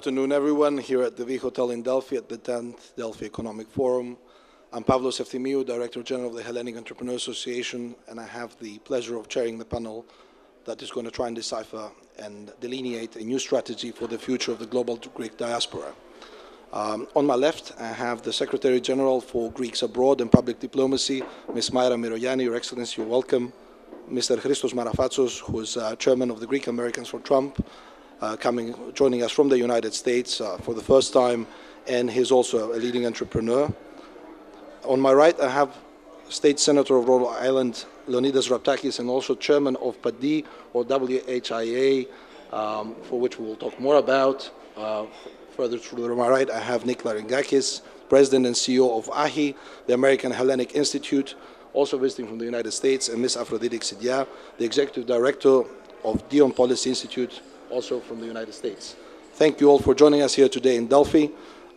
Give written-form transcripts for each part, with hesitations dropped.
afternoon, everyone, here at the V Hotel in Delphi at the 10th Delphi Economic Forum. I'm Pavlos, Efthymiou, Director General of the Hellenic Entrepreneur Association, and I have the pleasure of chairing the panel that is going to try and decipher and delineate a new strategy for the future of the global Greek diaspora. On my left, I have the Secretary General for Greeks Abroad and Public Diplomacy, Ms. Maira Myrogianni. Your Excellency, you're welcome. Mr. Christos Marafatsos, who is Chairman of the Greek Americans for Trump, joining us from the United States for the first time, and he's also a leading entrepreneur. On my right, I have State Senator of Rhode Island, Leonidas Raptakis, and also Chairman of PADI, or WHIA, for which we will talk more about. Further to my right, I have Nick Larigakis, President and CEO of AHI, the American Hellenic Institute, also visiting from the United States, and Ms. Afroditi, Xydi, the Executive Director of Deon Policy Institute, also from the United States. Thank you all for joining us here today in Delphi.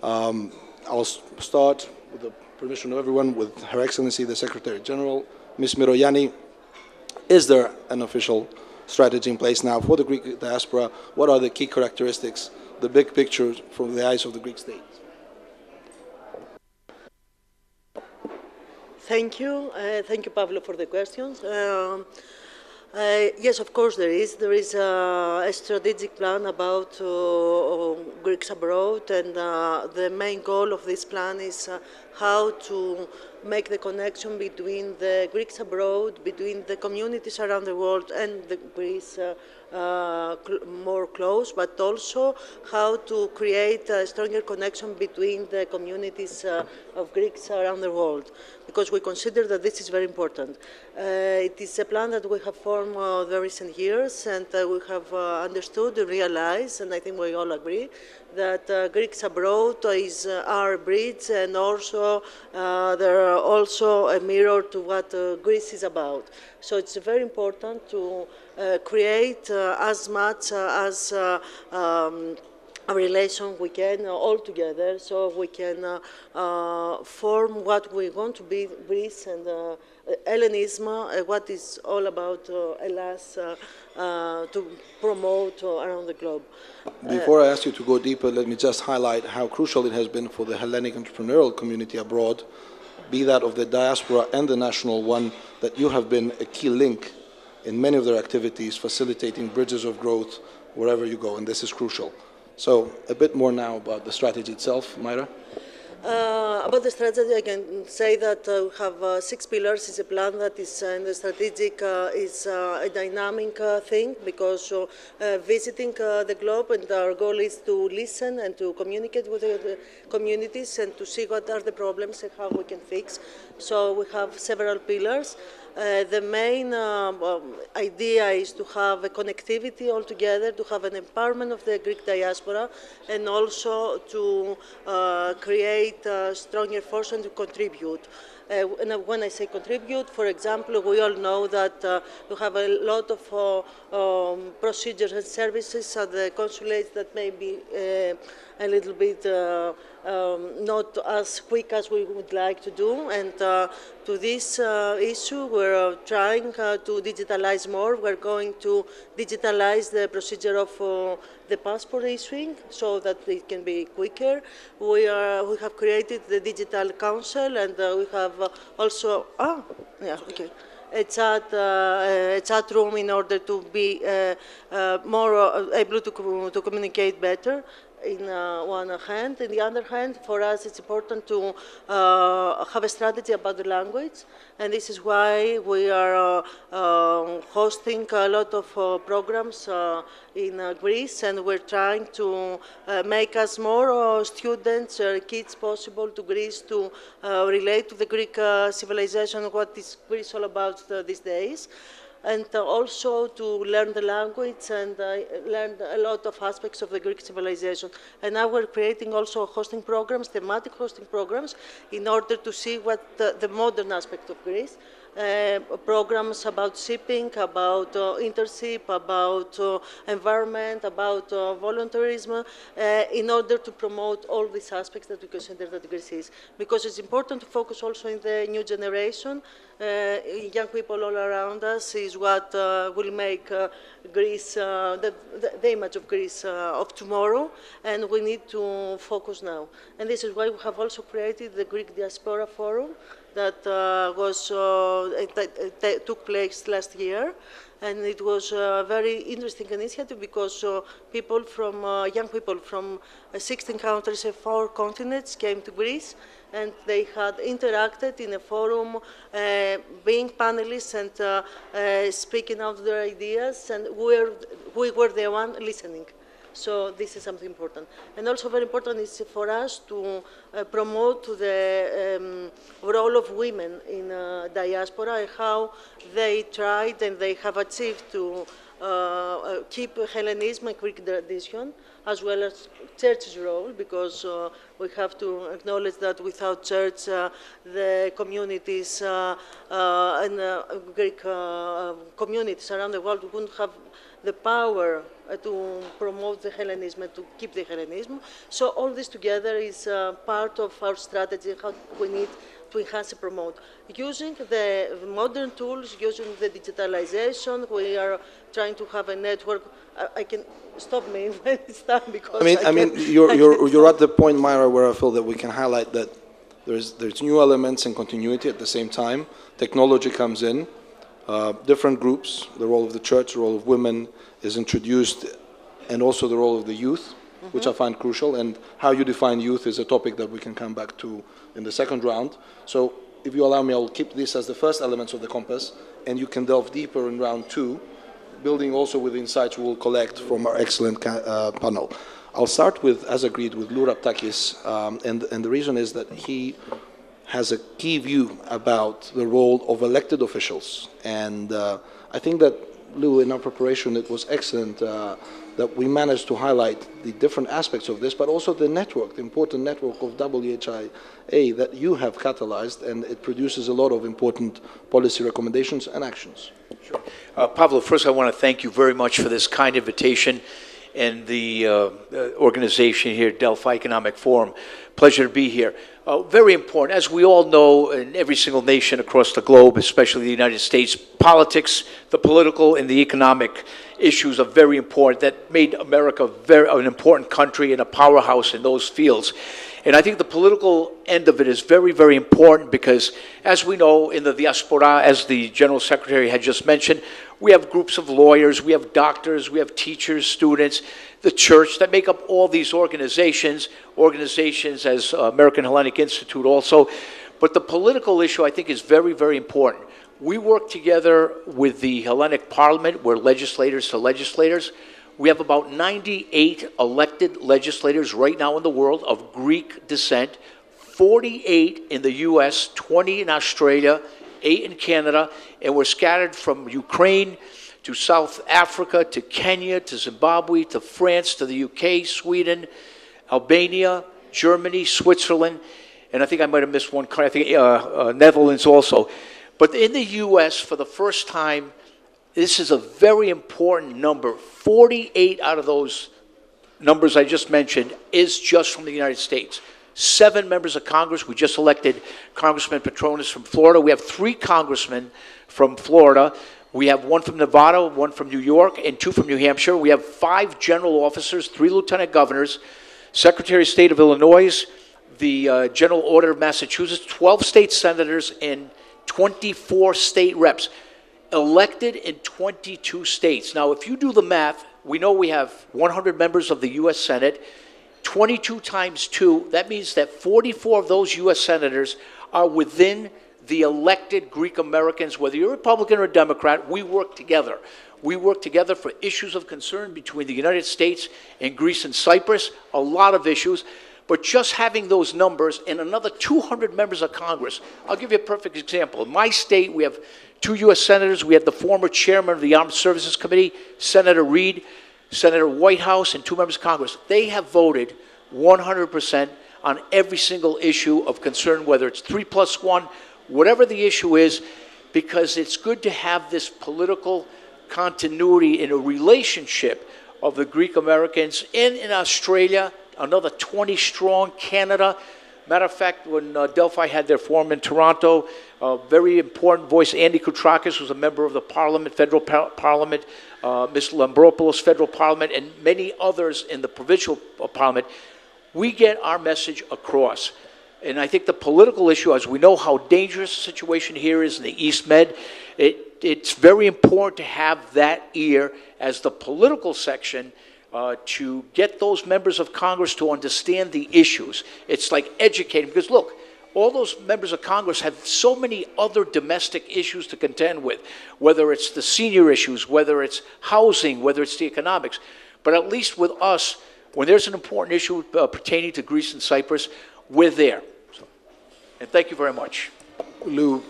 I'll start, with the permission of everyone, with Her Excellency, the Secretary General, Ms. Myrogianni. Is there an official strategy in place now for the Greek diaspora? What are the key characteristics, the big picture from the eyes of the Greek state? Thank you. Thank you, Pavlo, for the questions. Yes, of course there is. There is a strategic plan about Greeks abroad, and the main goal of this plan is how to make the connection between the Greeks abroad, between the communities around the world and the Greece more close, but also how to create a stronger connection between the communities of Greeks around the world, because we consider that this is very important. It is a plan that we have formed the recent years, and we have understood and realized, and I think we all agree, that Greeks abroad is our bridge, and also they're also a mirror to what Greece is about. So it's very important to create as much as a relation we can all together, so we can form what we want to be, Greece and Hellenism, what is all about Hellas, to promote around the globe. Before I ask you to go deeper, let me just highlight how crucial it has been for the Hellenic entrepreneurial community abroad, be that of the diaspora and the national one, that you have been a key link in many of their activities, facilitating bridges of growth wherever you go, and this is crucial. So a bit more now about the strategy itself, Myra. About the strategy, I can say that we have 6 pillars. It's a plan that is in the strategic is a dynamic thing, because visiting the globe, and our goal is to listen and to communicate with the communities and to see what are the problems and how we can fix. So we have several pillars. The main idea is to have a connectivity altogether, to have an empowerment of the Greek diaspora, and also to create a stronger force and to contribute. And when I say contribute, for example, we all know that we have a lot of procedures and services at the consulates that may be a little bit not as quick as we would like to do. And to this issue, we're trying to digitalize more. We're going to digitalize the procedure of the passport issuing so that it can be quicker. We have created the Digital Council, and we have also a chat room in order to be more able to communicate better. In one hand. In the other hand, for us, it's important to have a strategy about the language, and this is why we are hosting a lot of programs in Greece, and we're trying to make as more students or kids possible to Greece to relate to the Greek civilization, what is Greece all about these days. And also to learn the language and learn a lot of aspects of the Greek civilization. And now we're creating also hosting programs, thematic hosting programs, in order to see what the modern aspect of Greece. programs about shipping, about internship, about environment, about volunteerism, in order to promote all these aspects that we consider that Greece is. Because it's important to focus also in the new generation. Young people all around us is what will make Greece, the image of Greece of tomorrow, and we need to focus now. And this is why we have also created the Greek Diaspora Forum that took place last year. And it was a very interesting initiative because people from, young people from 16 countries and 4 continents came to Greece, and they had interacted in a forum, being panelists and speaking out their ideas, and we were the one listening. So this is something important. And also very important is for us to promote the role of women in diaspora and how they tried and they have achieved to keep Hellenism and Greek tradition, as well as church's role, because we have to acknowledge that without church, the communities and Greek communities around the world wouldn't have the power to promote the Hellenism and to keep the Hellenism. So all this together is part of our strategy, how we need to enhance and promote. Using the modern tools, using the digitalization, we are trying to have a network. I can stop me when it's time because you're at the point, Myra, where I feel that we can highlight that there's new elements and continuity at the same time. Technology comes in. Different groups, the role of the church, the role of women is introduced, and also the role of the youth, which I find crucial, and how you define youth is a topic that we can come back to in the second round. So if you allow me, I'll keep this as the first elements of the compass, and you can delve deeper in round 2, building also with insights we will collect from our excellent panel. I'll start with, as agreed, with Raptakis, and the reason is that he has a key view about the role of elected officials. And I think that, Lou, in our preparation, it was excellent that we managed to highlight the different aspects of this, but also the network, the important network of WHIA that you have catalyzed, and it produces a lot of important policy recommendations and actions. Sure. Pavlo, first I want to thank you very much for this kind invitation and the organization here, Delphi Economic Forum. Pleasure to be here. Very important. As we all know, in every single nation across the globe, especially the United States, politics, the political and the economic issues are very important. That made America an important country and a powerhouse in those fields. And I think the political end of it is very, very important because, as we know, in the Diaspora, as the General Secretary had just mentioned, we have groups of lawyers, we have doctors, we have teachers, students, the church that make up all these organizations as American Hellenic Institute also. But the political issue, I think, is very, very important. We work together with the Hellenic Parliament. We're legislators to legislators. We have about 98 elected legislators right now in the world of Greek descent, 48 in the U.S., 20 in Australia, 8 in Canada, and we're scattered from Ukraine to South Africa, to Kenya, to Zimbabwe, to France, to the UK, Sweden, Albania, Germany, Switzerland, and I think I might have missed one country, I think Netherlands also. But in the U.S., for the first time, this is a very important number. 48 out of those numbers I just mentioned is just from the United States. 7 members of Congress. We just elected Congressman Petronas from Florida. We have 3 congressmen from Florida. We have 1 from Nevada, 1 from New York, and 2 from New Hampshire. We have 5 general officers, 3 lieutenant governors, Secretary of State of Illinois, the General Auditor of Massachusetts, 12 state senators, and 24 state reps, elected in 22 states. Now, if you do the math, we know we have 100 members of the U.S. Senate, 22 times 2, that means that 44 of those U.S. senators are within the elected Greek Americans. Whether you're a Republican or a Democrat, we work together. We work together for issues of concern between the United States and Greece and Cyprus, a lot of issues. But just having those numbers and another 200 members of Congress, I'll give you a perfect example. In my state, we have 2 U.S. senators. We have the former chairman of the Armed Services Committee, Senator Reid, Senator Whitehouse, and 2 members of Congress. They have voted 100% on every single issue of concern, whether it's 3+1, whatever the issue is. because it's good to have this political continuity in a relationship of the Greek Americans in Australia, another 20 strong, Canada. Matter of fact, when Delphi had their forum in Toronto, a very important voice, Andy Koutrakis, was a member of the Parliament, Federal Parliament, Ms. Lambropoulos, Federal Parliament, and many others in the provincial Parliament. We get our message across. And I think the political issue, as we know how dangerous the situation here is in the East Med, it's very important to have that ear as the political section to get those members of Congress to understand the issues. It's like educating, because look, all those members of Congress have so many other domestic issues to contend with, whether it's the senior issues, whether it's housing, whether it's the economics. But at least with us, when there's an important issue pertaining to Greece and Cyprus, we're there. So, and thank you very much. Lou,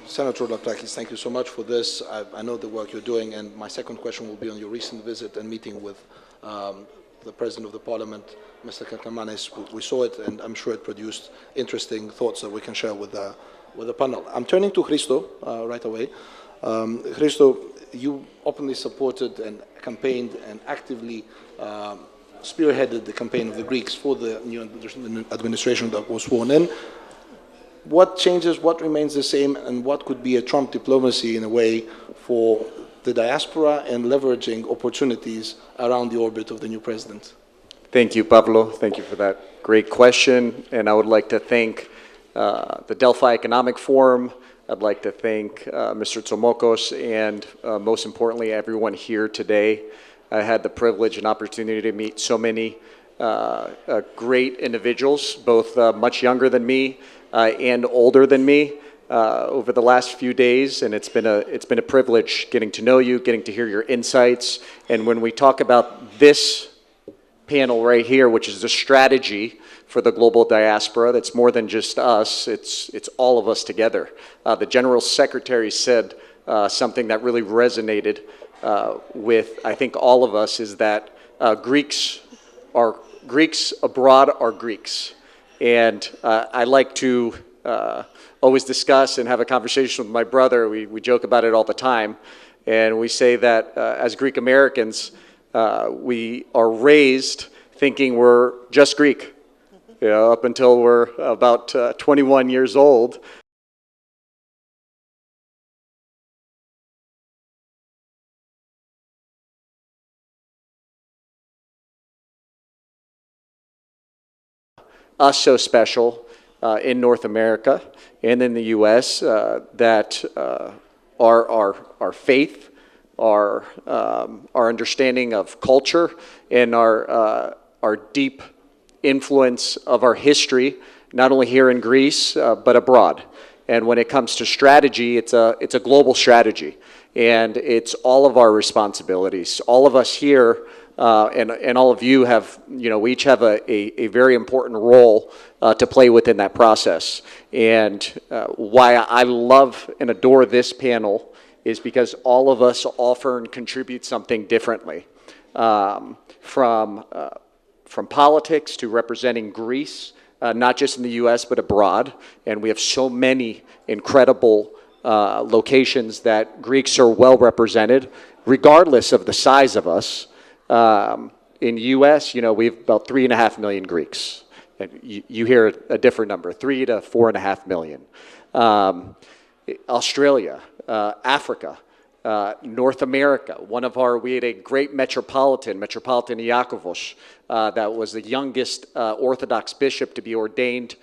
Senator Raptakis, thank you so much for this. I know the work you're doing, and my second question will be on your recent visit and meeting with the President of the Parliament, Mr. Kaklamanis. We saw it, and I'm sure it produced interesting thoughts that we can share with the panel. I'm turning to Christos right away. Christos, you openly supported and campaigned and actively spearheaded the campaign of the Greeks for the new administration that was sworn in. What changes, what remains the same, and what could be a Trump diplomacy in a way for the diaspora and leveraging opportunities around the orbit of the new president? Thank you, Pavlo. Thank you for that great question. And I would like to thank the Delphi Economic Forum. I'd like to thank Mr. Tsomokos and most importantly, everyone here today. I had the privilege and opportunity to meet so many great individuals, both much younger than me and older than me over the last few days, and it's been a privilege getting to know you, getting to hear your insights. And when we talk about this panel right here, which is the strategy for the global diaspora, that's more than just us, it's all of us together. The General Secretary said something that really resonated with, I think, all of us, is that Greeks abroad are Greeks. And I like to always discuss and have a conversation with my brother. We joke about it all the time. And we say that as Greek Americans, we are raised thinking we're just Greek, up until we're about 21 years old. Us so special in North America and in the U.S. That our faith, our understanding of culture, and our deep influence of our history, not only here in Greece but abroad. And when it comes to strategy, it's a global strategy, and it's all of our responsibilities. All of us here. And all of you have, we each have a very important role to play within that process. And why I love and adore this panel is because all of us offer and contribute something differently. From politics to representing Greece, not just in the U.S. but abroad. And we have so many incredible locations that Greeks are well represented, regardless of the size of us. In U.S., we have about 3.5 million Greeks. And you hear a different number, 3 to 4.5 million. Australia, Africa, North America. We had a great Metropolitan Iakovos, that was the youngest Orthodox bishop to be ordained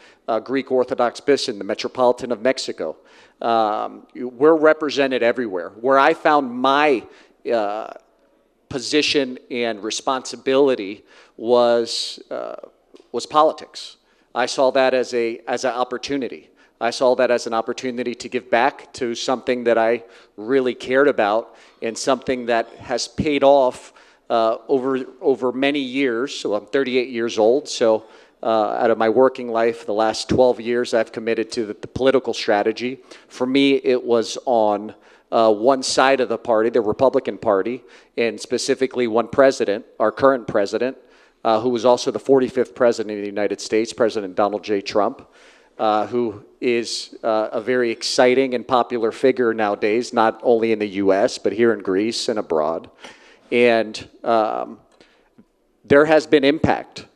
Greek Orthodox bishop in the Metropolitan of Mexico. We're represented everywhere. Where I found my position and responsibility was politics. I saw that as an opportunity. I saw that as an opportunity to give back to something that I really cared about, and something that has paid off over many years. So I'm 38 years old. So out of my working life, the last 12 years, I've committed to the political strategy. For me, it was on one side of the party, the Republican Party, and specifically one president, our current president, who was also the 45th president of the United States, President Donald J. Trump. who is a very exciting and popular figure nowadays, not only in the U.S., but here in Greece and abroad. And there has been impact.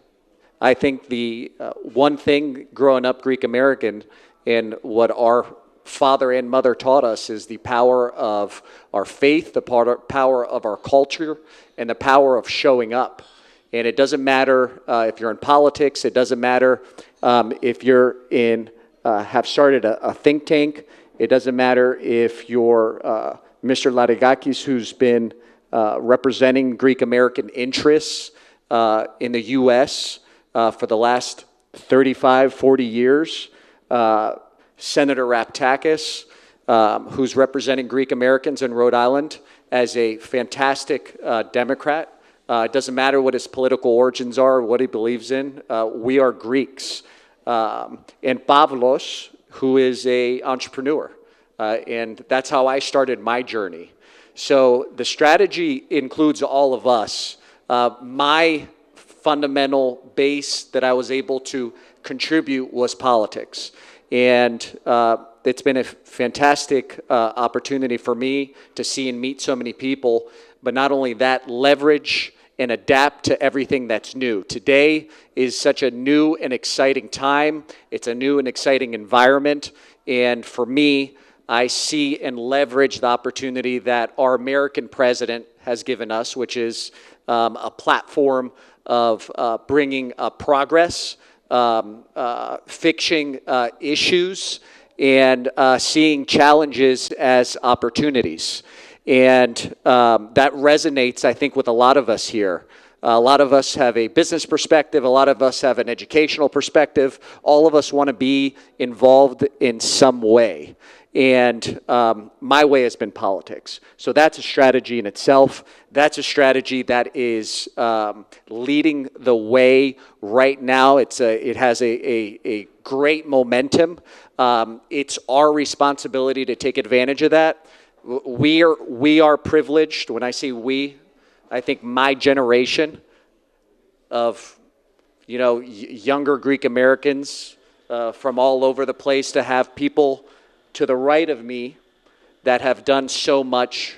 I think the one thing growing up Greek American and what our father and mother taught us is the power of our faith, the power of our culture, and the power of showing up. And it doesn't matter if you're in politics, it doesn't matter if you're have started a think tank, it doesn't matter if you're Mr. Larigakis, who's been representing Greek American interests in the U.S. For the last 35, 40 years. Senator Raptakis, who's representing Greek Americans in Rhode Island as a fantastic Democrat. It doesn't matter what his political origins are, what he believes in. We are Greeks. And Pavlos, who is an entrepreneur. And that's how I started my journey. So the strategy includes all of us. My fundamental base that I was able to contribute was politics. And it's been a fantastic opportunity for me to see and meet so many people, but not only that, leverage and adapt to everything that's new. Today is such a new and exciting time. It's a new and exciting environment. And for me, I see and leverage the opportunity that our American president has given us, which is a platform of bringing progress, fixing issues, and seeing challenges as opportunities. And that resonates, I think, with a lot of us here. A lot of us have a business perspective. A lot of us have an educational perspective. All of us want to be involved in some way. And my way has been politics. So that's a strategy in itself. That's a strategy that is leading the way right now. It has a great momentum. It's our responsibility to take advantage of that. We are privileged. When I say we, I think my generation of younger Greek Americans from all over the place to have people to the right of me that have done so much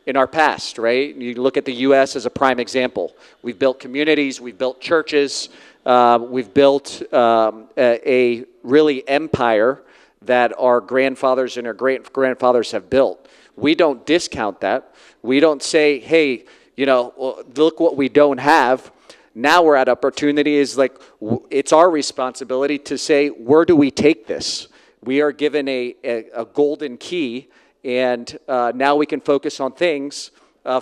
in our past, right? You look at the U.S. as a prime example. We've built communities, we've built churches, we've built a really empire that our grandfathers and our great-grandfathers have built. We don't discount that. We don't say, hey, look what we don't have. Now we're at opportunity is like, it's our responsibility to say, where do we take this? We are given a golden key, and now we can focus on things.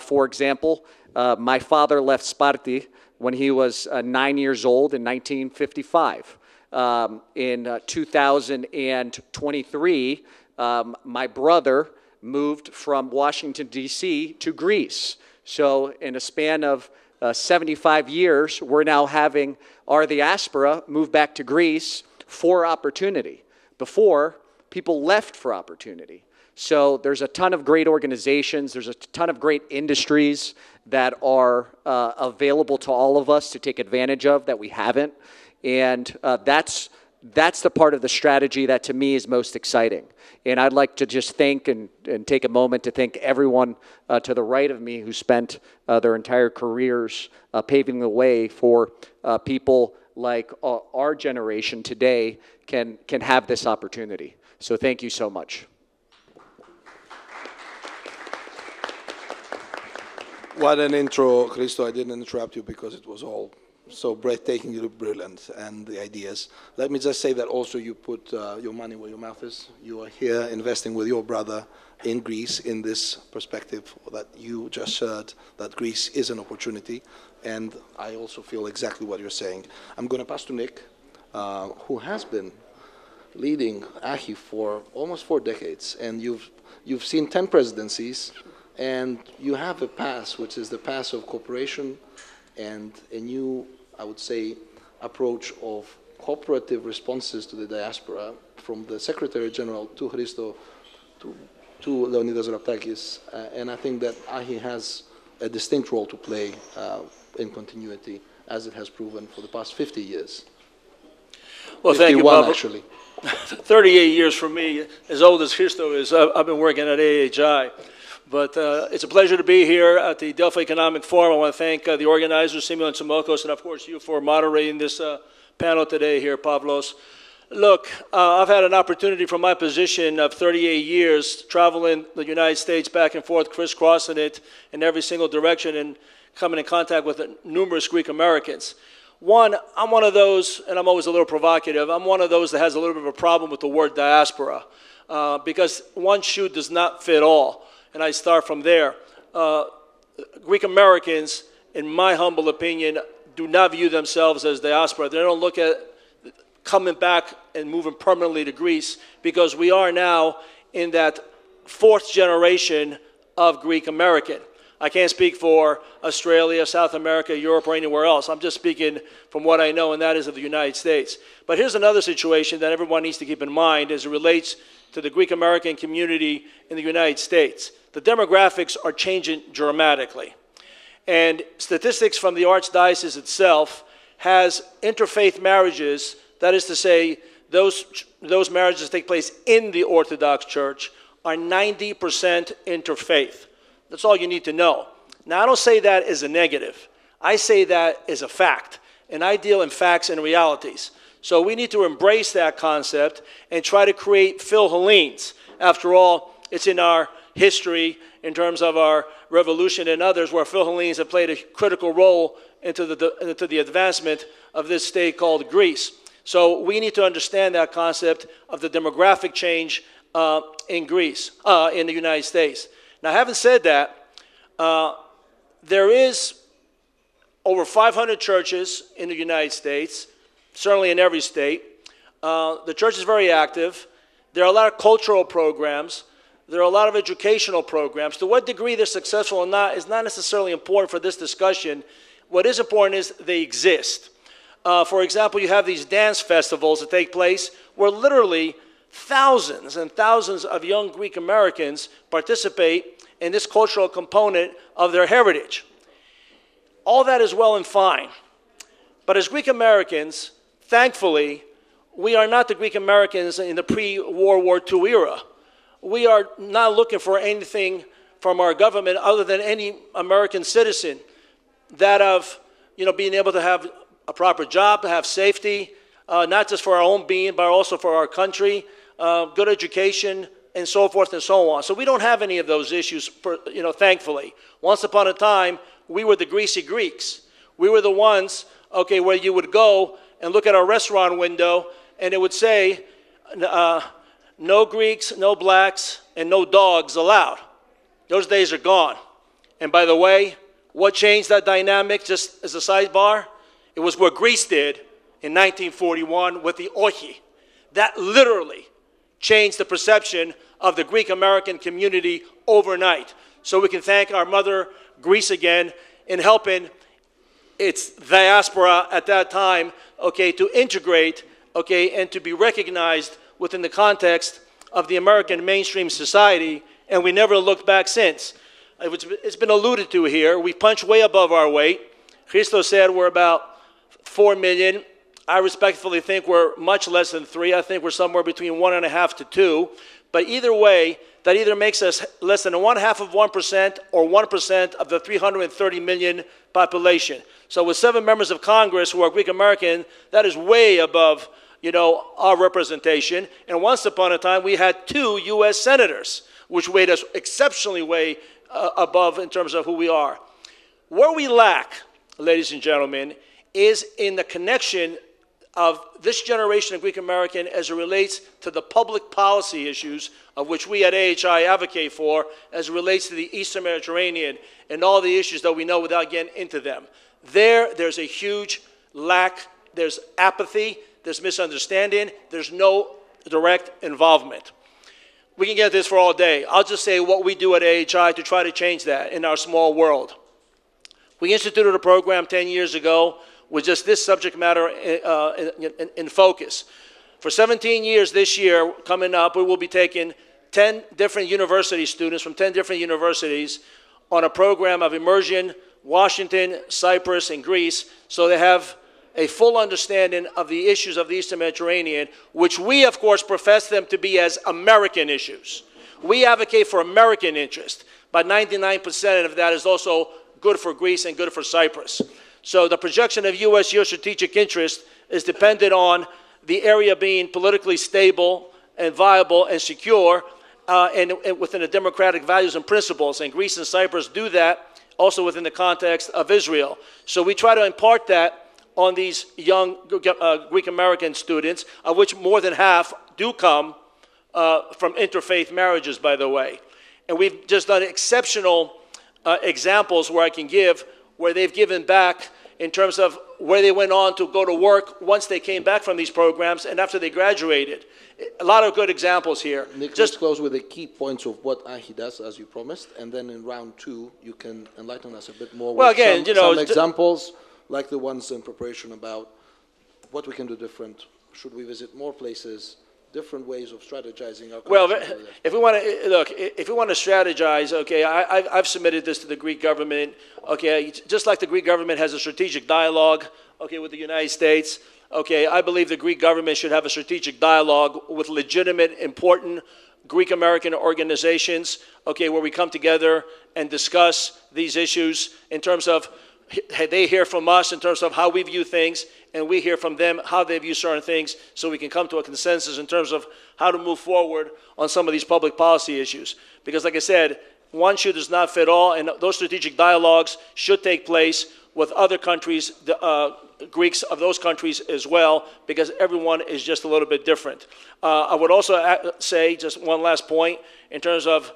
For example, my father left Sparti when he was 9 years old in 1955. In 2023, my brother moved from Washington, D.C. to Greece. So in a span of 75 years, we're now having our diaspora move back to Greece for opportunity. Before, people left for opportunity. So there's a ton of great organizations, there's a ton of great industries that are available to all of us to take advantage of that we haven't. And that's the part of the strategy that to me is most exciting. And I'd like to just thank and take a moment to thank everyone to the right of me who spent their entire careers paving the way for people like our generation today can have this opportunity. So thank you so much. What an intro, Christos. I didn't interrupt you because it was all so breathtakingly brilliant, and the ideas. Let me just say that also you put your money where your mouth is. You are here investing with your brother in Greece in this perspective that you just shared, that Greece is an opportunity, and I also feel exactly what you're saying. I'm going to pass to Nick, who has been leading AHI for almost 4 decades, and you've seen 10 presidencies, and you have a pass, which is the pass of cooperation and a new, I would say, approach of cooperative responses to the diaspora, from the Secretary General to Christos to Leonidas Raptakis, and I think that AHI has a distinct role to play in continuity, as it has proven for the past 50 years. Well, thank you, 51 Pablo. actually. 38 years for me, as old as Christos is. I've been working at AHI. But it's a pleasure to be here at the Delphi Economic Forum. I want to thank the organizers, Simeon and Simokos, and of course you for moderating this panel today here, Pavlos. Look, I've had an opportunity from my position of 38 years traveling the United States back and forth, crisscrossing it in every single direction and coming in contact with numerous Greek Americans. One, I'm one of those, and I'm always a little provocative, I'm one of those that has a little bit of a problem with the word diaspora because one shoe does not fit all. And I start from there. Greek Americans, in my humble opinion, do not view themselves as diaspora. They don't look at coming back and moving permanently to Greece because we are now in that fourth generation of Greek American. I can't speak for Australia, South America, Europe, or anywhere else. I'm just speaking from what I know, and that is of the United States. But here's another situation that everyone needs to keep in mind as it relates to the Greek American community in the United States. The demographics are changing dramatically. And statistics from the Archdiocese itself has interfaith marriages, that is to say, those marriages that take place in the Orthodox Church are 90% interfaith. That's all you need to know. Now, I don't say that as a negative. I say that as a fact. And I deal in facts and realities. So we need to embrace that concept and try to create Philhellenes. After all, it's in our history in terms of our revolution and others where Philhellenes have played a critical role into the advancement of this state called Greece. So we need to understand that concept of the demographic change in Greece, in the United States. Now, having said that, there is over 500 churches in the United States, certainly in every state. The church is very active. There are a lot of cultural programs. There are a lot of educational programs. To what degree they're successful or not is not necessarily important for this discussion. What is important is they exist. For example, you have these dance festivals that take place where literally thousands and thousands of young Greek Americans participate in this cultural component of their heritage. All that is well and fine. But as Greek Americans, thankfully, we are not the Greek Americans in the pre-World War II era. We are not looking for anything from our government other than any American citizen, that of being able to have a proper job, to have safety, not just for our own being, but also for our country, good education, and so forth and so on. So we don't have any of those issues, thankfully. Once upon a time, we were the greasy Greeks. We were the ones, where you would go and look at our restaurant window, and it would say, no Greeks, no blacks, and no dogs allowed. Those days are gone. And by the way, what changed that dynamic, just as a sidebar? It was what Greece did in 1941 with the orchi. That literally changed the perception of the Greek American community overnight. So we can thank our mother Greece again in helping its diaspora at that time, to integrate, and to be recognized within the context of the American mainstream society, and we never looked back since. It's been alluded to here. We punch way above our weight. Christos said we're about 4 million. I respectfully think we're much less than 3. I think we're somewhere between 1.5 to 2. But either way, that either makes us less than 0.5% or 1% of the 330 million population. So with 7 members of Congress who are Greek American, that is way above, our representation. And once upon a time, we had 2 U.S. senators, which weighed us exceptionally way above in terms of who we are. Where we lack, ladies and gentlemen, is in the connection of this generation of Greek American as it relates to the public policy issues of which we at AHI advocate for as it relates to the Eastern Mediterranean and all the issues that we know without getting into them. There's a huge lack, there's apathy, there's misunderstanding, there's no direct involvement. We can get this for all day. I'll just say what we do at AHI to try to change that in our small world. We instituted a program 10 years ago with just this subject matter in focus. For 17 years this year, coming up, we will be taking 10 different university students from 10 different universities on a program of immersion, Washington, Cyprus, and Greece, so they have a full understanding of the issues of the Eastern Mediterranean, which we, of course, profess them to be as American issues. We advocate for American interest, but 99% of that is also good for Greece and good for Cyprus. So the projection of U.S. geostrategic interest is dependent on the area being politically stable and viable and secure, and within the democratic values and principles. And Greece and Cyprus do that also within the context of Israel. So we try to impart that on these young Greek-American students, of which more than half do come from interfaith marriages, by the way. And we've just done exceptional examples where I can give, where they've given back in terms of where they went on to go to work once they came back from these programs and after they graduated. A lot of good examples here. Nick, just close with the key points of what he does, as you promised, and then in round two, you can enlighten us a bit more well, with again, some examples, like the ones in preparation about what we can do different. Should we visit more places? Different ways of strategizing our. Well, if we want to look, if we want to strategize, okay, I've submitted this to the Greek government. Okay, just like the Greek government has a strategic dialogue, okay, with the United States. Okay, I believe the Greek government should have a strategic dialogue with legitimate, important Greek-American organizations, okay, where we come together and discuss these issues in terms of they hear from us in terms of how we view things, and we hear from them how they view certain things, so we can come to a consensus in terms of how to move forward on some of these public policy issues. Because like I said, one shoe does not fit all, and those strategic dialogues should take place with other countries, Greeks of those countries as well, because everyone is just a little bit different. I would also say, just one last point, in terms of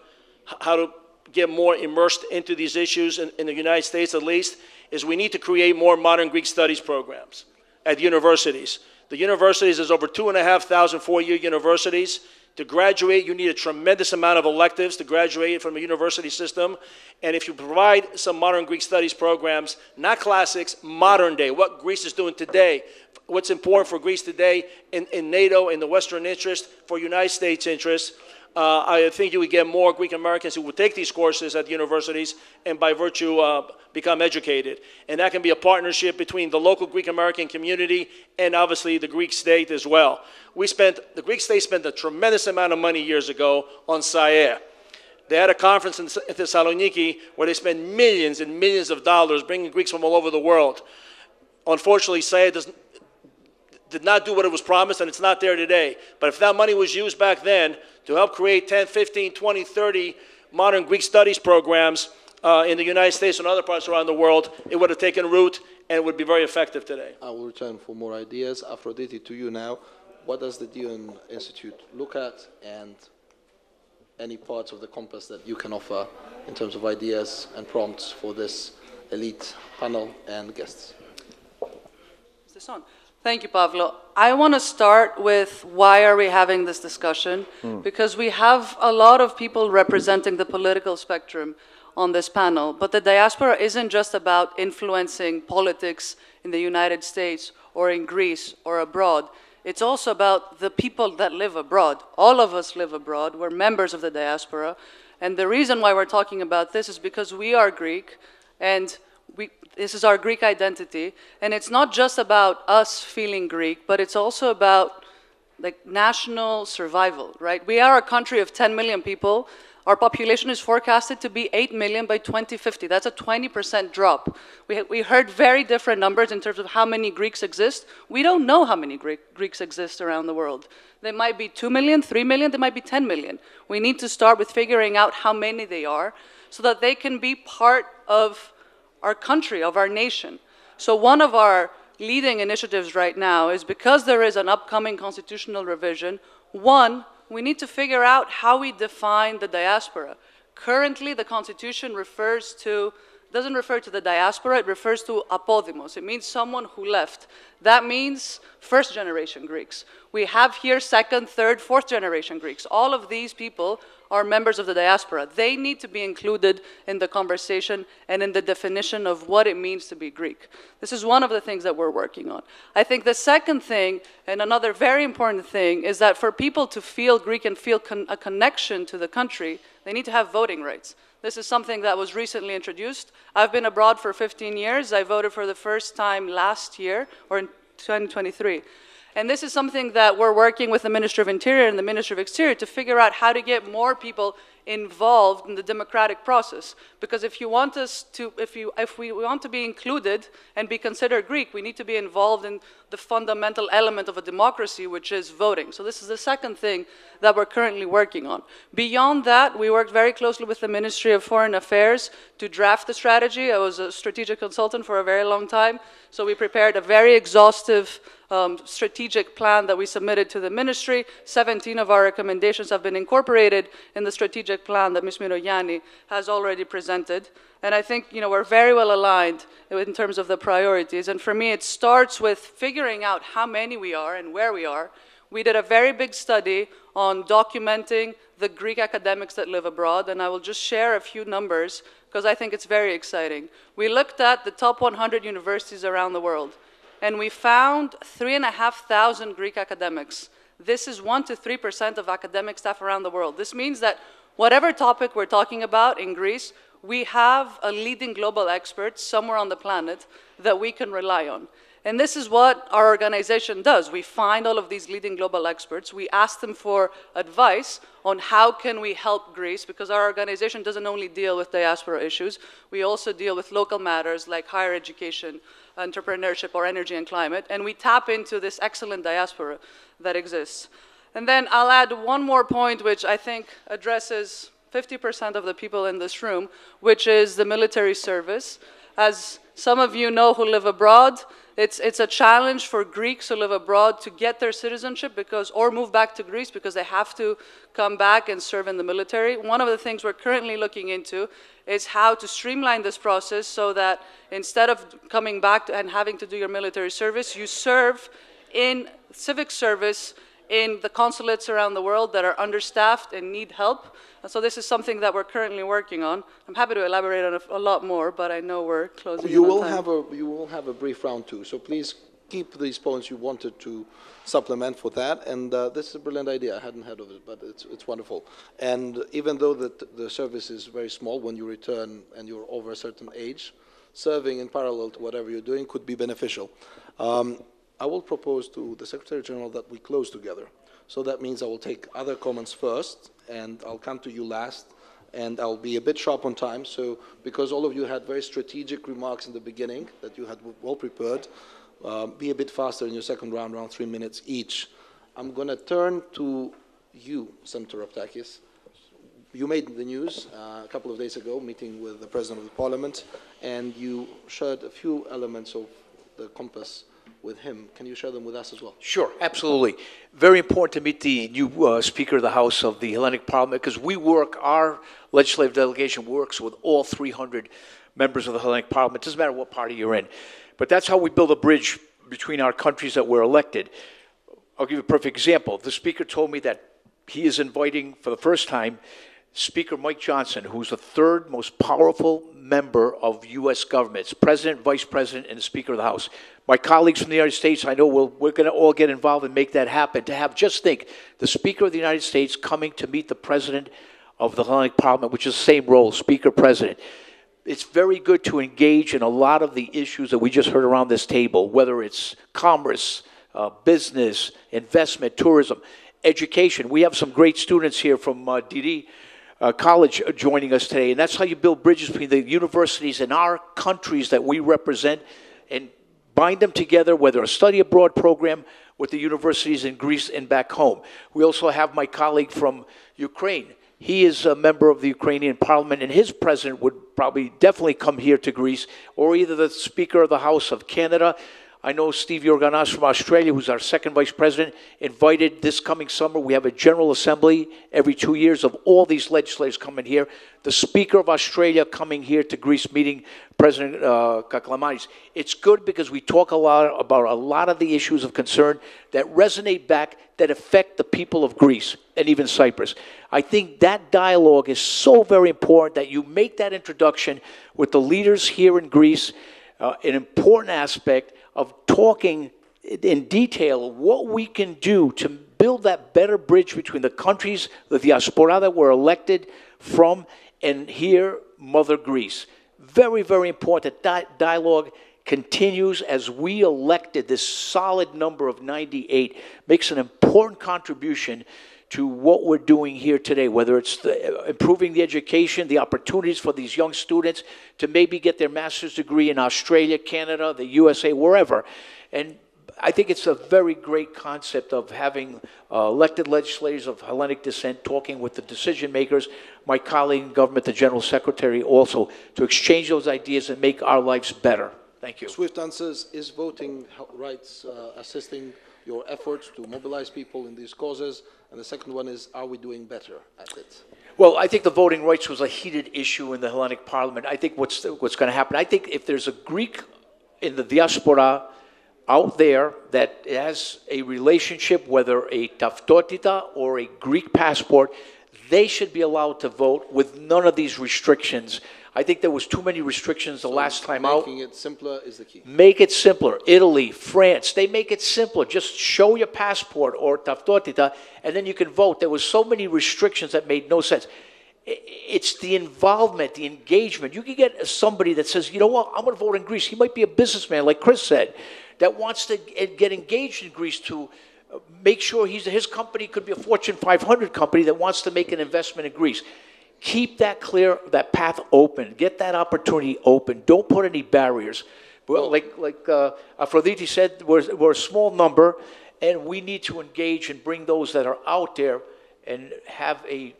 how to get more immersed into these issues in the United States at least, is we need to create more modern Greek studies programs at universities. The universities, there's over 2,500 four-year universities. To graduate, you need a tremendous amount of electives to graduate from a university system. And if you provide some modern Greek studies programs, not classics, modern day, what Greece is doing today, what's important for Greece today in NATO, in the Western interest, for United States interests, I think you would get more Greek Americans who would take these courses at the universities and by virtue become educated. And that can be a partnership between the local Greek American community and obviously the Greek state as well. The Greek state spent a tremendous amount of money years ago on SAER. They had a conference in Thessaloniki where they spent millions and millions of dollars bringing Greeks from all over the world. Unfortunately, SAER did not do what it was promised, and it's not there today. But if that money was used back then to help create 10, 15, 20, 30 modern Greek studies programs in the United States and other parts around the world, it would have taken root and it would be very effective today. I will return for more ideas. Afroditi, to you now. What does the Deon Institute look at, and any parts of the compass that you can offer in terms of ideas and prompts for this elite panel and guests? Is this on? Thank you, Pavlo. I want to start with why are we having this discussion? Because we have a lot of people representing the political spectrum on this panel, but the diaspora isn't just about influencing politics in the United States or in Greece or abroad. It's also about the people that live abroad. All of us live abroad. We're members of the diaspora. And the reason why we're talking about this is because we are Greek, and this is our Greek identity, and it's not just about us feeling Greek, but it's also about like national survival, right? We are a country of 10 million people. Our population is forecasted to be 8 million by 2050. That's a 20% drop. We heard very different numbers in terms of how many Greeks exist. We don't know how many Greeks exist around the world. They might be 2 million, 3 million, they might be 10 million. We need to start with figuring out how many they are so that they can be part of our country, of our nation. So one of our leading initiatives right now is, because there is an upcoming constitutional revision, one, we need to figure out how we define the diaspora. Currently, the Constitution doesn't refer to the diaspora, it refers to apodimos. It means someone who left. That means first-generation Greeks. We have here second, third, fourth-generation Greeks. All of these people are members of the diaspora. They need to be included in the conversation and in the definition of what it means to be Greek. This is one of the things that we're working on. I think the second thing, and another very important thing, is that for people to feel Greek and feel a connection to the country, they need to have voting rights. This is something that was recently introduced. I've been abroad for 15 years. I voted for the first time last year, or in 2023. And this is something that we're working with the Ministry of Interior and the Ministry of Exterior to figure out how to get more people involved in the democratic process. Because if we want to be included and be considered Greek, we need to be involved in the fundamental element of a democracy, which is voting. So this is the second thing that we're currently working on. Beyond that, we worked very closely with the Ministry of Foreign Affairs to draft the strategy. I was a strategic consultant for a very long time, so we prepared a very exhaustive strategic plan that we submitted to the ministry. 17 of our recommendations have been incorporated in the strategic plan that Ms. Myrogianni has already presented. And I think we're very well aligned in terms of the priorities. And for me, it starts with figuring out how many we are and where we are. We did a very big study on documenting the Greek academics that live abroad, and I will just share a few numbers because I think it's very exciting. We looked at the top 100 universities around the world, and we found 3,500 Greek academics. This is 1% to 3% of academic staff around the world. This means that whatever topic we're talking about in Greece, we have a leading global expert somewhere on the planet that we can rely on. And this is what our organization does. We find all of these leading global experts. We ask them for advice on how can we help Greece, because our organization doesn't only deal with diaspora issues. We also deal with local matters like higher education, entrepreneurship, or energy and climate. And we tap into this excellent diaspora that exists. And then I'll add one more point, which I think addresses 50% of the people in this room, which is the military service. As some of you know who live abroad, it's a challenge for Greeks who live abroad to get their citizenship or move back to Greece because they have to come back and serve in the military. One of the things we're currently looking into is how to streamline this process so that instead of coming back and having to do your military service, you serve in civic service in the consulates around the world that are understaffed and need help. And so this is something that we're currently working on. I'm happy to elaborate on a lot more, but I know we're closing You in will on time. you will have a brief round two, so please keep these points you wanted to supplement for that. And this is a brilliant idea. I hadn't heard of it, but it's wonderful. And even though the service is very small, when you return and you're over a certain age, serving in parallel to whatever you're doing could be beneficial. I will propose to the Secretary General that we close together. So that means I will take other comments first, and I'll come to you last, and I'll be a bit sharp on time. So because all of you had very strategic remarks in the beginning that you had well prepared, be a bit faster in your second round, around 3 minutes each. I'm going to turn to you, Senator Raptakis. You made the news a couple of days ago, meeting with the President of the Parliament, and you shared a few elements of the compass with him. Can you share them with us as well? Sure, absolutely. Very important to meet the new Speaker of the House of the Hellenic Parliament, because our legislative delegation works with all 300 members of the Hellenic Parliament. It doesn't matter what party you're in. But that's how we build a bridge between our countries that were elected. I'll give you a perfect example. The Speaker told me that he is inviting, for the first time, Speaker Mike Johnson, who's the third most powerful member of U.S. government. It's President, Vice President, and the Speaker of the House. My colleagues from the United States, I know we're going to all get involved and make that happen. To have, just think, the Speaker of the United States coming to meet the President of the Hellenic Parliament, which is the same role, Speaker, President. It's very good to engage in a lot of the issues that we just heard around this table, whether it's commerce, business, investment, tourism, education. We have some great students here from DD College joining us today, and that's how you build bridges between the universities in our countries that we represent and bind them together, whether a study abroad program with the universities in Greece and back home. We also have my colleague from Ukraine. He is a member of the Ukrainian parliament, and his president would probably definitely come here to Greece, or either the Speaker of the House of Canada. I know Steve Yorganas from Australia, who's our second vice president, invited this coming summer. We have a General Assembly every 2 years of all these legislators coming here. The Speaker of Australia coming here to Greece, meeting President Kaklamanis. It's good because we talk a lot about a lot of the issues of concern that resonate back, that affect the people of Greece and even Cyprus. I think that dialogue is so very important that you make that introduction with the leaders here in Greece, an important aspect of talking in detail what we can do to build that better bridge between the countries, the Diaspora that we're elected from, and here, Mother Greece. Very, very important. Dialogue continues as we elected this solid number of 98, makes an important contribution to what we're doing here today, whether it's improving the education, the opportunities for these young students to maybe get their master's degree in Australia, Canada, the USA, wherever. And I think it's a very great concept of having elected legislators of Hellenic descent talking with the decision makers, my colleague in government, the General Secretary, also to exchange those ideas and make our lives better. Thank you. Swift answers, is voting rights assisting your efforts to mobilize people in these causes? And the second one is, are we doing better at it? Well, I think the voting rights was a heated issue in the Hellenic Parliament. I think what's going to happen, I think if there's a Greek in the Diaspora out there that has a relationship, whether a taftotita or a Greek passport, they should be allowed to vote with none of these restrictions. I think there was too many restrictions the last time out. Making it simpler is the key. Make it simpler. Italy, France, they make it simpler. Just show your passport or taftotita, and then you can vote. There was so many restrictions that made no sense. It's the involvement, the engagement. You can get somebody that says, you know what, I'm going to vote in Greece. He might be a businessman, like Chris said, that wants to get engaged in Greece to make sure his company could be a Fortune 500 company that wants to make an investment in Greece. Keep that clear, that path open. Get that opportunity open. Don't put any barriers. Well, like Afroditi said, we're a small number, and we need to engage and bring those that are out there and have a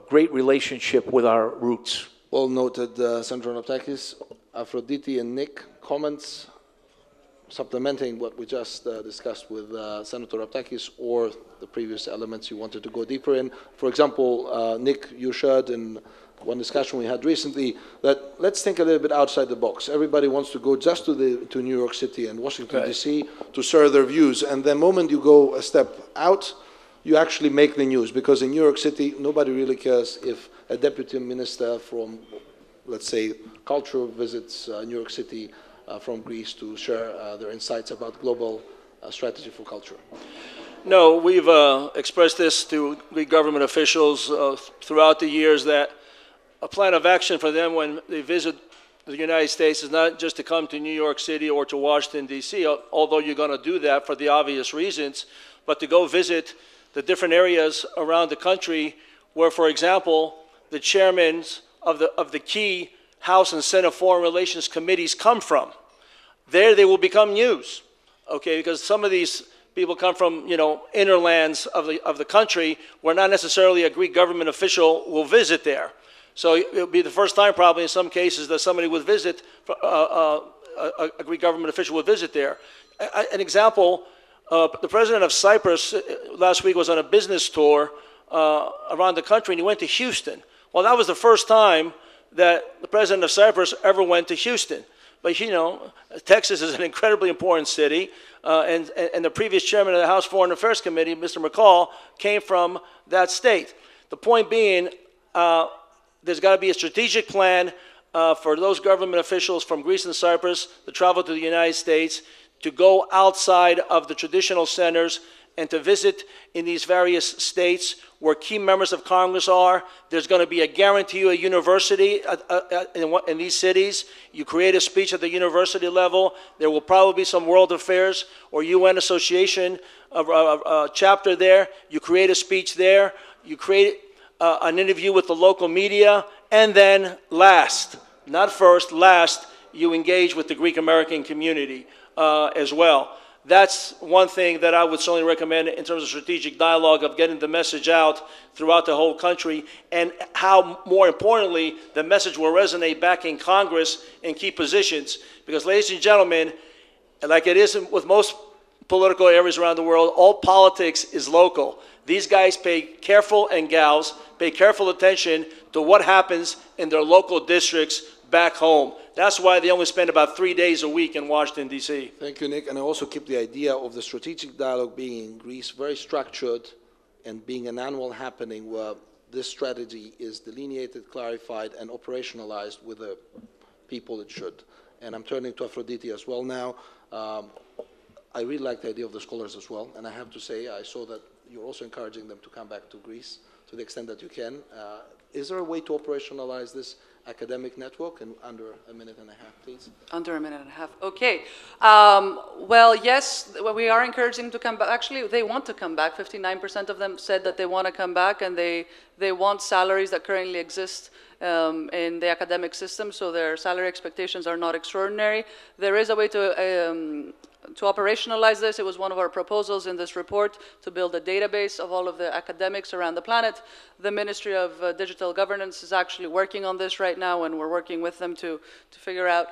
great relationship with our roots. Well noted, Senator Raptakis. Afroditi and Nick, comments supplementing what we just discussed with Senator Raptakis, or the previous elements you wanted to go deeper in. For example, Nick, you shared in one discussion we had recently that let's think a little bit outside the box. Everybody wants to go just to New York City and Washington, Right. D.C. to share their views. And the moment you go a step out, you actually make the news. Because in New York City, nobody really cares if a deputy minister from, let's say, culture visits New York City from Greece to share their insights about global strategy for culture. No, we've expressed this to Greek government officials throughout the years that a plan of action for them when they visit the United States is not just to come to New York City or to Washington, D.C., although you're going to do that for the obvious reasons, but to go visit the different areas around the country where, for example, the chairmen of the key House and Senate Foreign Relations Committees come from. There they will become news, okay, because some of these people come from, inner lands of the country where not necessarily a Greek government official will visit there. So it'll be the first time probably in some cases that somebody would visit, a Greek government official would visit there. An example, the president of Cyprus last week was on a business tour around the country, and he went to Houston. Well, that was the first time that the president of Cyprus ever went to Houston. But, Texas is an incredibly important city, and the previous chairman of the House Foreign Affairs Committee, Mr. McCall, came from that state. The point being, there's got to be a strategic plan for those government officials from Greece and Cyprus to travel to the United States, to go outside of the traditional centers and to visit in these various states where key members of Congress are. There's going to be a guarantee of a university in these cities. You create a speech at the university level. There will probably be some World Affairs or UN Association chapter there. You create a speech there. You create an interview with the local media. And then last, not first, last, you engage with the Greek American community as well. That's one thing that I would certainly recommend in terms of strategic dialogue, of getting the message out throughout the whole country, and how, more importantly, the message will resonate back in Congress in key positions. Because, ladies and gentlemen, like it is with most political areas around the world, all politics is local. These guys and gals pay careful attention to what happens in their local districts back home. That's why they only spend about 3 days a week in Washington, D.C. Thank you, Nick. And I also keep the idea of the strategic dialogue being in Greece very structured and being an annual happening where this strategy is delineated, clarified, and operationalized with the people it should. And I'm turning to Afroditi as well now. I really like the idea of the scholars as well. And I have to say, I saw that you're also encouraging them to come back to Greece to the extent that you can. Is there a way to operationalize this academic network in under a minute and a half, please? Under a minute and a half. Okay. Well, yes, we are encouraging to come back. Actually, they want to come back. 59% of them said that they want to come back, and they want salaries that currently exist in the academic system, so their salary expectations are not extraordinary. There is a way to operationalize this. It was one of our proposals in this report to build a database of all of the academics around the planet. The Ministry of Digital Governance is actually working on this right now, and we're working with them to figure out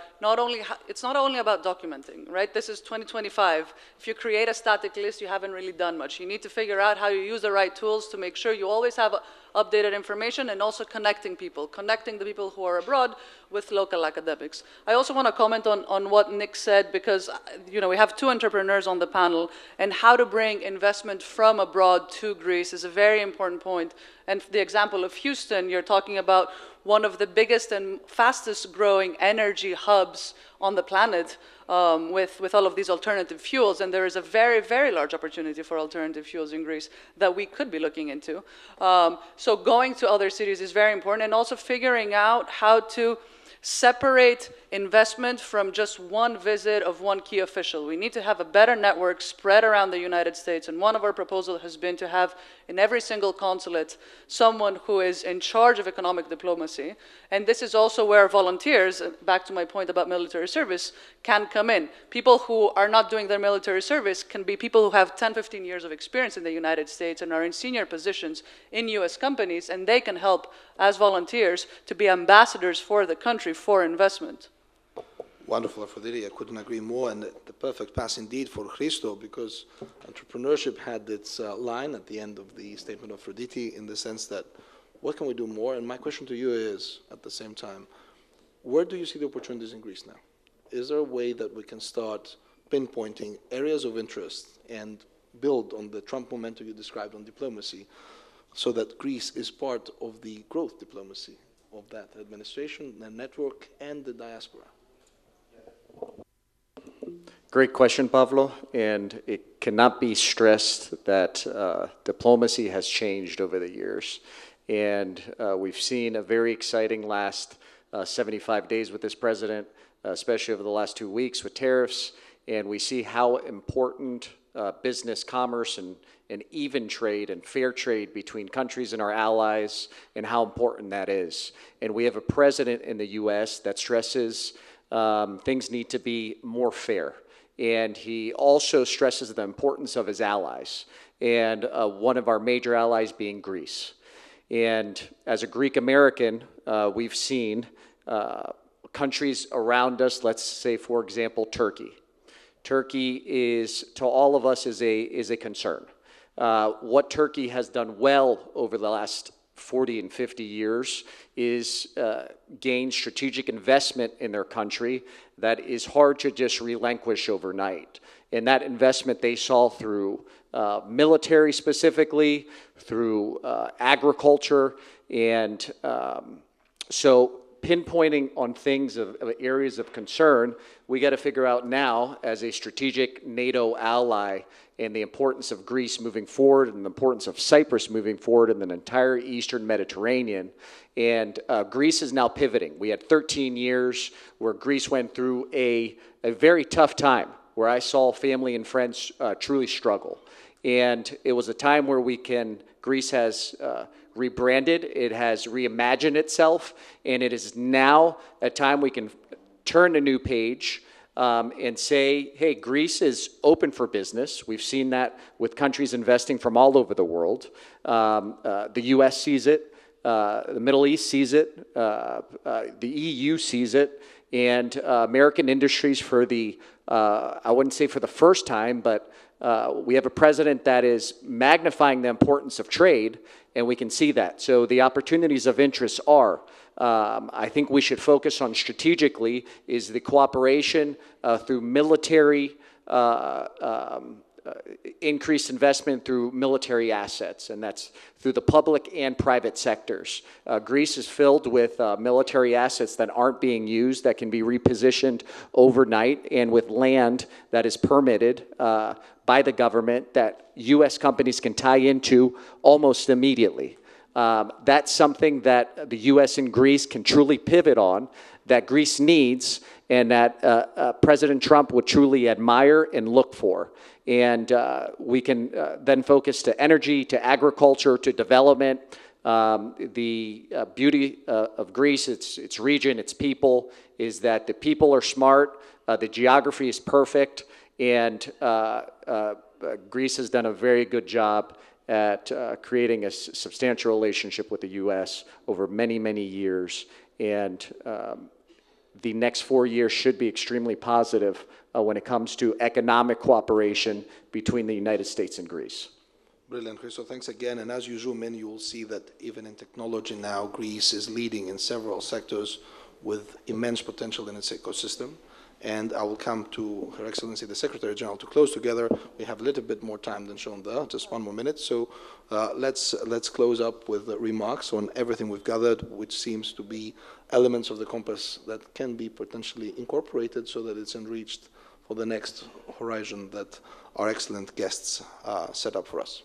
it's not only about documenting, right? This is 2025. If you create a static list, you haven't really done much. You need to figure out how you use the right tools to make sure you always have updated information, and also connecting the people who are abroad with local academics. I also want to comment on what Nick said, because we have two entrepreneurs on the panel, and how to bring investment from abroad to Greece is a very important point. And the example of Houston, you're talking about one of the biggest and fastest growing energy hubs on the planet, with all of these alternative fuels, and there is a very, very large opportunity for alternative fuels in Greece that we could be looking into. So going to other cities is very important, and also figuring out how to separate investment from just one visit of one key official. We need to have a better network spread around the United States, and one of our proposals has been to have in every single consulate someone who is in charge of economic diplomacy. And this is also where volunteers, back to my point about military service, can come in. People who are not doing their military service can be people who have 10, 15 years of experience in the United States and are in senior positions in US companies, and they can help as volunteers to be ambassadors for the country for investment. Wonderful, Afroditi. I couldn't agree more, and the perfect pass indeed for Christos, because entrepreneurship had its line at the end of the statement of Afroditi, in the sense that, what can we do more? And my question to you is, at the same time, where do you see the opportunities in Greece now? Is there a way that we can start pinpointing areas of interest and build on the Trump momentum you described on diplomacy, so that Greece is part of the growth diplomacy of that administration, the network, and the diaspora? Great question, Pavlo, and it cannot be stressed that diplomacy has changed over the years. And we've seen a very exciting last 75 days with this president, especially over the last 2 weeks with tariffs, and we see how important business, commerce, and even trade and fair trade between countries and our allies, and how important that is. And we have a president in the U.S. that stresses things need to be more fair. And he also stresses the importance of his allies, and one of our major allies being Greece. And as a Greek American, we've seen countries around us, let's say, for example, Turkey. Turkey is, to all of us, is a concern. What Turkey has done well over the last 40 and 50 years is gain strategic investment in their country that is hard to just relinquish overnight. And that investment they saw through military specifically, through agriculture, and so pinpointing on things of areas of concern, we got to figure out now, as a strategic NATO ally, and the importance of Greece moving forward, and the importance of Cyprus moving forward in the entire Eastern Mediterranean. And Greece is now pivoting. We had 13 years where Greece went through a very tough time, where I saw family and friends truly struggle. And it was a time where Greece has rebranded, it has reimagined itself, and it is now a time we can turn a new page and say, hey, Greece is open for business. We've seen that with countries investing from all over the world. The U.S. sees it, the Middle East sees it, the EU sees it, and American industries for the, I wouldn't say for the first time, but we have a president that is magnifying the importance of trade, and we can see that. So the opportunities of interest are, I think we should focus on strategically, is the cooperation through military, increased investment through military assets, and that's through the public and private sectors. Greece is filled with military assets that aren't being used, that can be repositioned overnight, and with land that is permitted by the government that U.S. companies can tie into almost immediately. That's something that the U.S. and Greece can truly pivot on, that Greece needs, and that President Trump would truly admire and look for. And we can then focus to energy, to agriculture, to development. The beauty of Greece, its region, its people, is that the people are smart, the geography is perfect, and Greece has done a very good job at creating a substantial relationship with the U.S. over many, many years. And the next 4 years should be extremely positive when it comes to economic cooperation between the United States and Greece. Brilliant, Christos. Thanks again. And as you zoom in, you will see that even in technology now, Greece is leading in several sectors with immense potential in its ecosystem. And I will come to Her Excellency, the Secretary General, to close together. We have a little bit more time than shown there, just 1 more minute. So let's close up with remarks on everything we've gathered, which seems to be elements of the compass that can be potentially incorporated so that it's enriched for the next horizon that our excellent guests set up for us.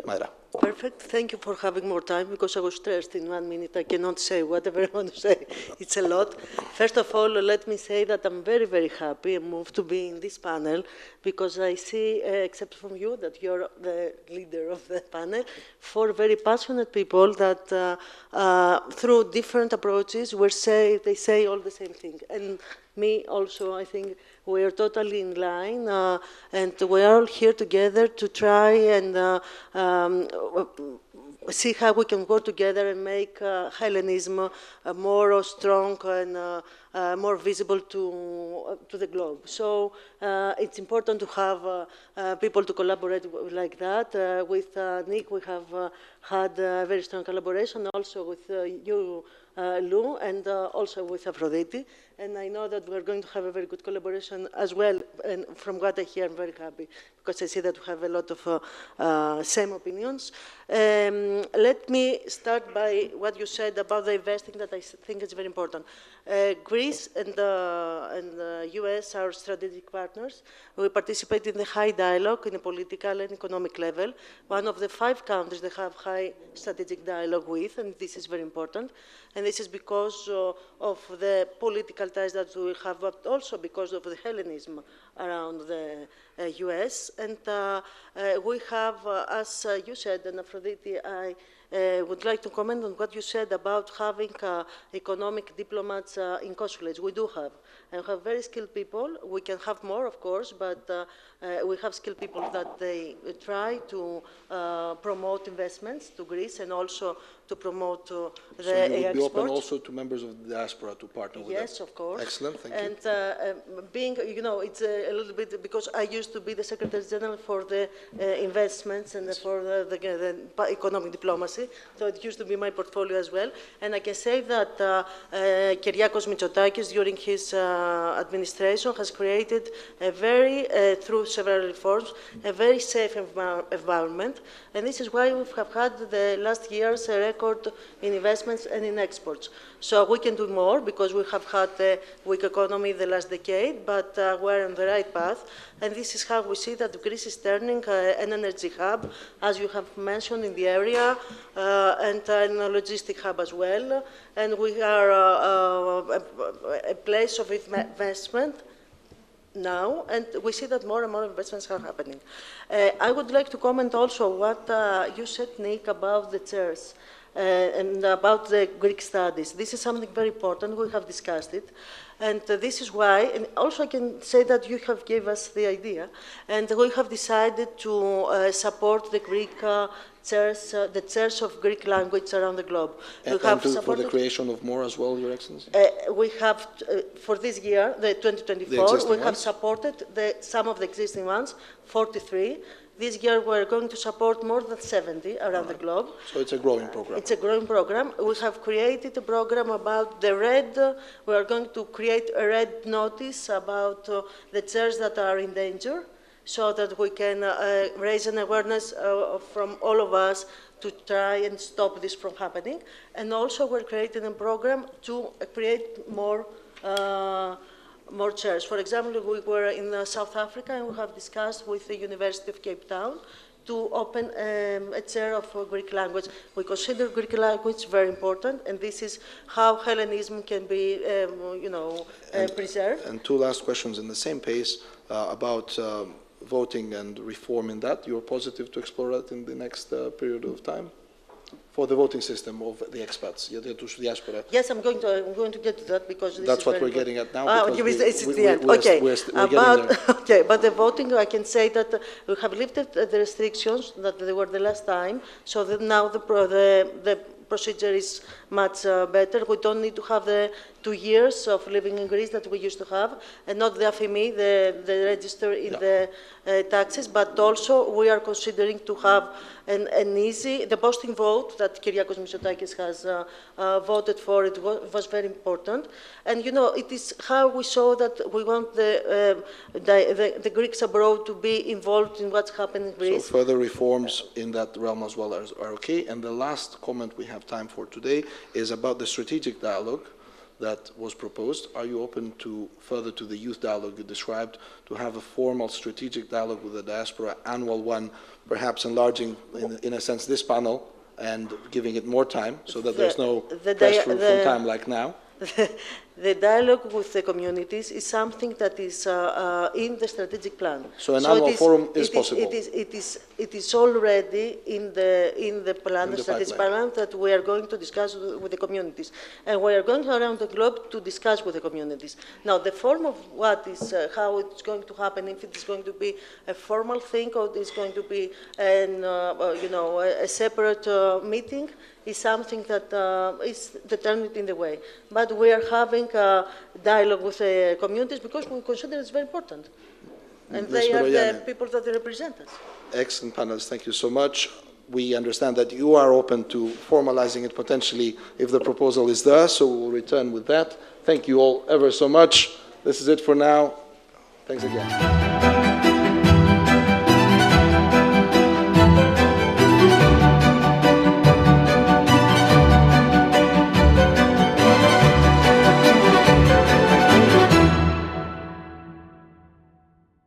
Maira. Perfect. Thank you for having more time, because I was stressed in 1 minute. I cannot say whatever I want to say. It's a lot. First of all, let me say that I'm very, very happy and moved to be in this panel, because I see, except from you, that you're the leader of the panel, 4 very passionate people that through different approaches they say all the same thing. And me also, I think we are totally in line, and we are all here together to try and see how we can work together and make Hellenism more strong and more visible to the globe. So it's important to have people to collaborate like that. With Nick, we have had a very strong collaboration, also with you, Lou, and also with Afroditi. And I know that we're going to have a very good collaboration as well. And from what I hear, I'm very happy, because I see that we have a lot of same opinions. Let me start by what you said about the investing, that I think is very important. Greece and the US are strategic partners. We participate in the high dialogue in a political and economic level. One of the 5 countries that have high strategic dialogue with, and this is very important. And this is because of the political ties that we have, but also because of the Hellenism around the US. And we have, as you said, and Aphrodite, I would like to comment on what you said about having economic diplomats in consulates. We do have. And we have very skilled people. We can have more, of course, but we have skilled people that they try to promote investments to Greece and also to promote the So you would export. be open also to members of the diaspora to partner with them? Yes, of course. Excellent, thank you. And being, it's a little bit, because I used to be the Secretary General for the investments and for the economic diplomacy, so it used to be my portfolio as well. And I can say that Kyriakos Mitsotakis, during his administration, has created a very, through several reforms, a very safe environment. And this is why we have had the last years a record in investments and in exports. So we can do more, because we have had a weak economy the last decade, but we're on the right path. And this is how we see that Greece is turning an energy hub, as you have mentioned, in the area, and a logistic hub as well. And we are a place of investment now, and we see that more and more investments are happening. I would like to comment also what you said, Nick, about the chairs and about the Greek studies. This is something very important. We have discussed it. And this is why, and also I can say that you have gave us the idea, and we have decided to support the Greek chairs, the chairs of Greek language around the globe. And for the creation of more as well, Your Excellency? We have, for this year, the 2024, we have supported some of the existing ones, 43. This year we're going to support more than 70 around the globe. So it's a growing program. It's a growing program. We have created a program about the red. We are going to create a red notice about the chairs that are in danger, so that we can raise an awareness from all of us to try and stop this from happening. And also we're creating a program to create more more chairs. For example, we were in South Africa and we have discussed with the University of Cape Town to open a chair of Greek language. We consider Greek language very important, and this is how Hellenism can be, preserved. And two last questions in the same pace about voting and reform in that. You're positive to explore that in the next period of time? For the voting system of the expats, Diaspora. Yes, I'm going to get to that because this That's is what very we're important. getting at now. It's at the end. Okay. We're getting there. Okay, but the voting, I can say that we have lifted the restrictions that they were the last time, so that now the procedure is much better. We don't need to have the 2 years of living in Greece that we used to have, and not the Efthymiou, the register in the taxes, but also we are considering to have an easy, the posting vote that Kyriakos Mitsotakis has voted for, it was very important. And it is how we saw that we want the Greeks abroad to be involved in what's happening in Greece. So further reforms in that realm as well are okay. And the last comment we have time for today is about the strategic dialogue that was proposed. Are you open to further to the youth dialogue you described, to have a formal strategic dialogue with the diaspora, annual one, perhaps enlarging, in a sense, this panel and giving it more time so that there's no press from time like now? The dialogue with the communities is something that is in the strategic plan. So an annual forum is possible? It is already in the plan, the strategic plan that we are going to discuss with the communities. And we are going around the globe to discuss with the communities. Now, the form of what is, how it's going to happen, if it is going to be a formal thing or it is going to be a separate meeting, is something that is determined in the way. But we are having a dialogue with the communities because we consider it's very important. And they are the people that represent us. Excellent panelists, thank you so much. We understand that you are open to formalizing it potentially if the proposal is there, so we'll return with that. Thank you all ever so much. This is it for now. Thanks again.